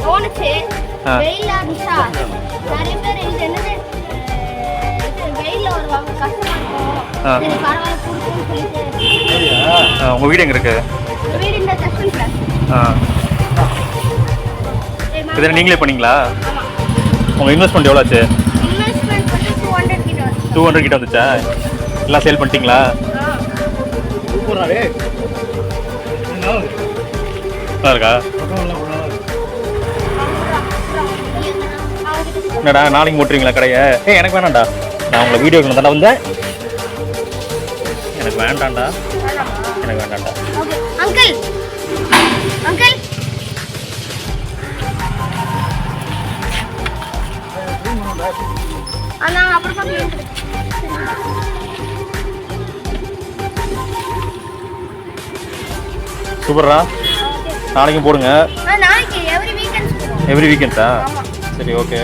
தோணுச்சு வெயிலா இருந்துச்சா நிறைய பேர் இது என்னது வெயில்ல வருவாங்க கஷ்டமா இருக்கும் சரி பரவாயில்ல கொடுக்குன்னு சொல்லிட்டு. உங்கள் வீடு எங்கே இருக்கு? வீடு இந்த தஸ்வன் கிளாஸ். இதில் நீங்களே பண்ணீங்களா? உங்கள் இன்வெஸ்ட்மெண்ட் எவ்வளோ ஆச்சு? இன்வெஸ்ட்மெண்ட் வந்து 200 கிட்ட வந்துச்சு. 200 கிட்ட வந்துச்சா? எல்லாம் சேல் பண்ணிட்டீங்களா? நல்லா இருக்கா? என்னடா நாளைக்கு போட்டுருவீங்களா கடையை? எனக்கு வேணாம்டா, நான் உங்களை வீடியோ தானே வந்தேன். எனக்கு வேண்டாம்டா, எனக்கு வேண்டாம்டா. அங்கிள் அங்கிள் அண்ணா அப்புறமா சூப்பர்ரா, நாளைக்கும் போடுங்க. நாளைக்கு எவ்ரி வீக்கெண்ட்ஸ். எவ்ரி வீக்கெண்ட்ஸா? சரி ஓகே.